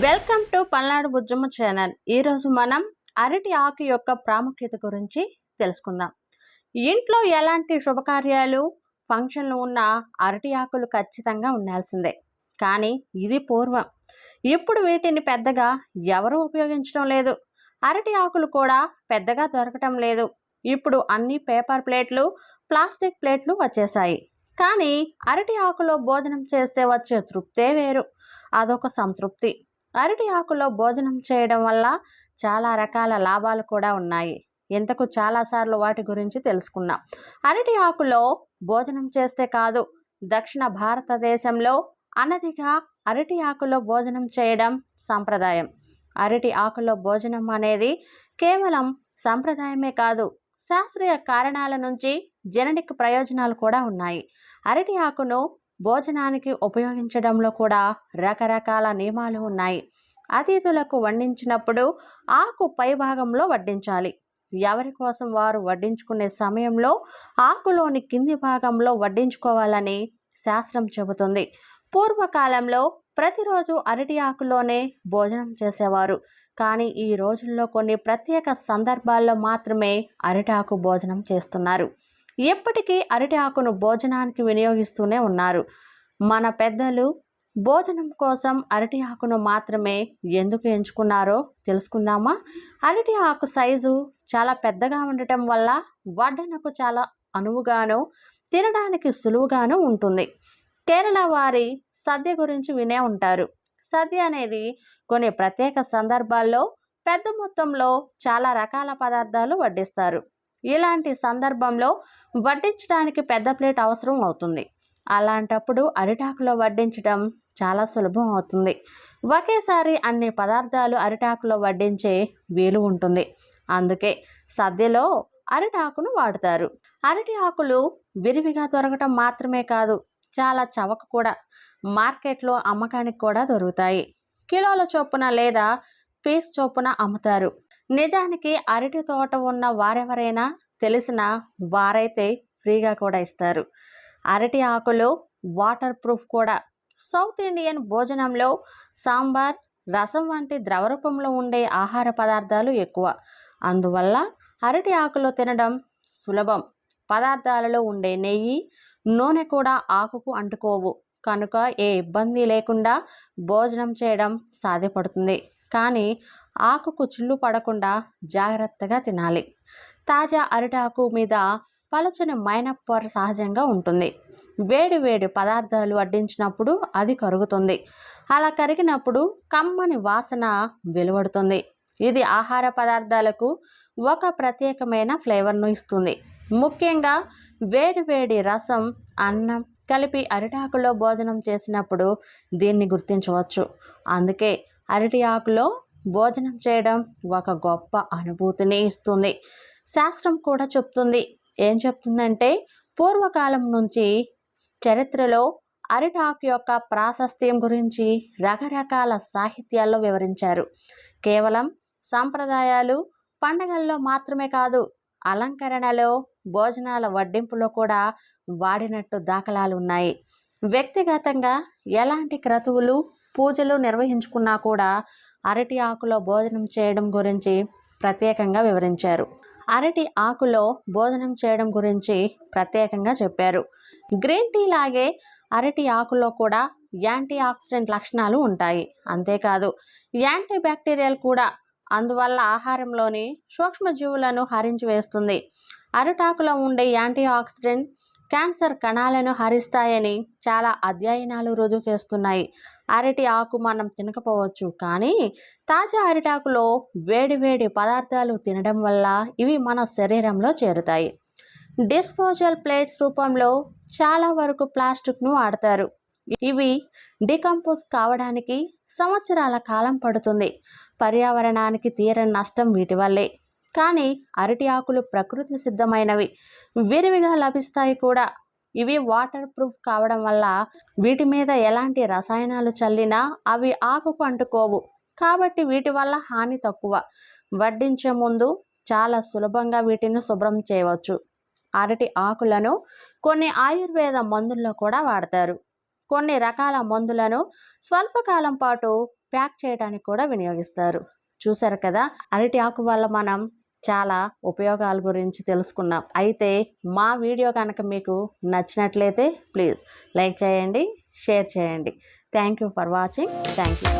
Welcome to Palnadu Bujjamma channel. ఈరోజు మనం అరటి ఆకు యొక్క ప్రాముఖ్యత గురించి తెలుసుకుందాం. ఇంట్లో ఎలాంటి శుభకార్యాలు ఫంక్షన్లు ఉన్నా అరటి ఆకులు ఖచ్చితంగా ఉండాల్సిందే. కానీ ఇది పూర్వం. ఇప్పుడు వీటిని పెద్దగా ఎవరు ఉపయోగించడం లేదు. అరటి ఆకులు కూడా పెద్దగా దొరకటం లేదు. ఇప్పుడు అన్ని పేపర్ ప్లేట్లు, ప్లాస్టిక్ ప్లేట్లు వచ్చేసాయి. కానీ అరటి ఆకులో భోజనం చేస్తే వచ్చే తృప్తే వేరు. అదొక సంతృప్తి. అరటి ఆకులో భోజనం చేయడం వల్ల చాలా రకాల లాభాలు కూడా ఉన్నాయి. ఇంతకు చాలాసార్లు వాటి గురించి తెలుసుకున్నాం. అరటి ఆకులో భోజనం చేస్తే కాదు, దక్షిణ భారతదేశంలో అనధిగా అరటి ఆకులో భోజనం చేయడం సంప్రదాయం. అరటి ఆకులో భోజనం అనేది కేవలం సంప్రదాయమే కాదు, శాస్త్రీయ కారణాల నుంచి జెనెటిక్ ప్రయోజనాలు కూడా ఉన్నాయి. అరటి ఆకును భోజనానికి ఉపయోగించడంలో కూడా రకరకాల నియమాలు ఉన్నాయి. అతిథులకు వడ్డించినప్పుడు ఆకు పై భాగంలో వడ్డించాలి. ఎవరి కోసం వారు వడ్డించుకునే సమయంలో ఆకులోని కింది భాగంలో వడ్డించుకోవాలని శాస్త్రం చెబుతుంది. పూర్వకాలంలో ప్రతిరోజు అరటి ఆకులోనే భోజనం చేసేవారు. కానీ ఈ రోజుల్లో కొన్ని ప్రత్యేక సందర్భాల్లో మాత్రమే అరటాకు భోజనం చేస్తున్నారు. ఎప్పటికీ అరటి ఆకును భోజనానికి వినియోగిస్తూనే ఉన్నారు. మన పెద్దలు భోజనం కోసం అరటి ఆకును మాత్రమే ఎందుకు ఎంచుకున్నారో తెలుసుకుందామా? అరటి ఆకు సైజు చాలా పెద్దగా ఉండటం వల్ల వడ్డనకు చాలా అనువుగాను, తినడానికి సులువుగాను ఉంటుంది. కేరళ వారి సద్య గురించి వినే ఉంటారు. సద్య అనేది కొన్ని ప్రత్యేక సందర్భాల్లో పెద్ద మొత్తంలో చాలా రకాల పదార్థాలు వడ్డిస్తారు. ఇలాంటి సందర్భంలో వడ్డించడానికి పెద్ద ప్లేట్ అవసరం అవుతుంది. అలాంటప్పుడు అరిటాకులో వడ్డించడం చాలా సులభం అవుతుంది. ఒకేసారి అన్ని పదార్థాలు అరిటాకులో వడ్డించే వీలు ఉంటుంది. అందుకే సద్యలో అరిటాకును వాడతారు. అరటి ఆకులు విరివిగా దొరకటం మాత్రమే కాదు, చాలా చవక కూడా. మార్కెట్లో అమ్మకానికి కూడా దొరుకుతాయి. కిలోల చొప్పున లేదా పీస్ చొప్పున అమ్ముతారు. నిజానికి అరటి తోట ఉన్న వారెవరైనా తెలిసిన వారైతే ఫ్రీగా కూడా ఇస్తారు. అరటి ఆకులు వాటర్ ప్రూఫ్ కూడా. సౌత్ ఇండియన్ భోజనంలో సాంబార్, రసం వంటి ద్రవరూపంలో ఉండే ఆహార పదార్థాలు ఎక్కువ. అందువల్ల అరటి ఆకులో తినడం సులభం. పదార్థాలలో ఉండే నెయ్యి, నూనె కూడా ఆకుకు అంటుకోవు. కనుక ఏ ఇబ్బంది లేకుండా భోజనం చేయడం సాధ్యపడుతుంది. కానీ ఆకుకు చిల్లు పడకుండా జాగ్రత్తగా తినాలి. తాజా అరిటాకు మీద పలుచని మైనపు పొర సహజంగా ఉంటుంది. వేడి వేడి పదార్థాలు వడ్డించినప్పుడు అది కరుగుతుంది. అలా కరిగినప్పుడు కమ్మని వాసన వెలువడుతుంది. ఇది ఆహార పదార్థాలకు ఒక ప్రత్యేకమైన ఫ్లేవర్ను ఇస్తుంది. ముఖ్యంగా వేడి వేడి రసం, అన్నం కలిపి అరిటాకులో భోజనం చేసినప్పుడు దీన్ని గుర్తించవచ్చు. అందుకే అరటి ఆకులో భోజనం చేయడం ఒక గొప్ప అనుభూతిని ఇస్తుంది. శాస్త్రం కూడా చెప్తుంది. ఏం చెప్తుందంటే, పూర్వకాలం నుంచి చరిత్రలో అరిటాకు యొక్క ప్రాశస్త్యం గురించి రకరకాల సాహిత్యాల్లో వివరించారు. కేవలం సాంప్రదాయాలు, పండగల్లో మాత్రమే కాదు, అలంకరణలో, భోజనాల వడ్డింపులో కూడా వాడినట్టు దాఖలాలు ఉన్నాయి. వ్యక్తిగతంగా ఎలాంటి క్రతువులు, పూజలు నిర్వహించుకున్నా కూడా అరటి ఆకులో భోజనం చేయడం గురించి ప్రత్యేకంగా వివరించారు. అరటి ఆకులో భోజనం చేయడం గురించి ప్రత్యేకంగా చెప్పారు. గ్రీన్ టీ లాగే అరటి ఆకులో కూడా యాంటీ ఆక్సిడెంట్ లక్షణాలు ఉంటాయి. అంతేకాదు, యాంటీ బ్యాక్టీరియల్ కూడా. అందువల్ల ఆహారంలోని సూక్ష్మజీవులను హరించి వేస్తుంది. అరటాకులో ఉండే యాంటీ ఆక్సిడెంట్ క్యాన్సర్ కణాలను హరిస్తాయని చాలా అధ్యయనాలు రుజువు చేస్తున్నాయి. అరటి ఆకు మనం తినకపోవచ్చు, కానీ తాజా అరిటాకులో వేడి వేడి పదార్థాలు తినడం వల్ల ఇవి మన శరీరంలో చేరుతాయి. డిస్పోజల్ ప్లేట్స్ రూపంలో చాలా వరకు ప్లాస్టిక్ను వాడతారు. ఇవి డికంపోజ్ కావడానికి సంవత్సరాల కాలం పడుతుంది. పర్యావరణానికి తీరని నష్టం వీటి వల్లే. కానీ అరటి ఆకులు ప్రకృతి సిద్ధమైనవి, విరివిగా లభిస్తాయి కూడా. ఇవి వాటర్ ప్రూఫ్ కావడం వల్ల వీటి మీద ఎలాంటి రసాయనాలు చల్లినా అవి ఆకుకు అంటుకోవు. కాబట్టి వీటి వల్ల హాని తక్కువ. వడ్డించే ముందు చాలా సులభంగా వీటిని శుభ్రం చేయవచ్చు. అరటి ఆకులను కొన్ని ఆయుర్వేద మందుల్లో కూడా వాడతారు. కొన్ని రకాల మందులను స్వల్పకాలం పాటు ప్యాక్ చేయడానికి కూడా వినియోగిస్తారు. చూసారు కదా, అరటి ఆకు వల్ల మనం చాలా ఉపయోగాల గురించి తెలుసుకున్నాం. అయితే మా వీడియో కనుక మీకు నచ్చినట్లయితే ప్లీజ్ లైక్ చేయండి, షేర్ చేయండి. Thank you for watching. Thank you.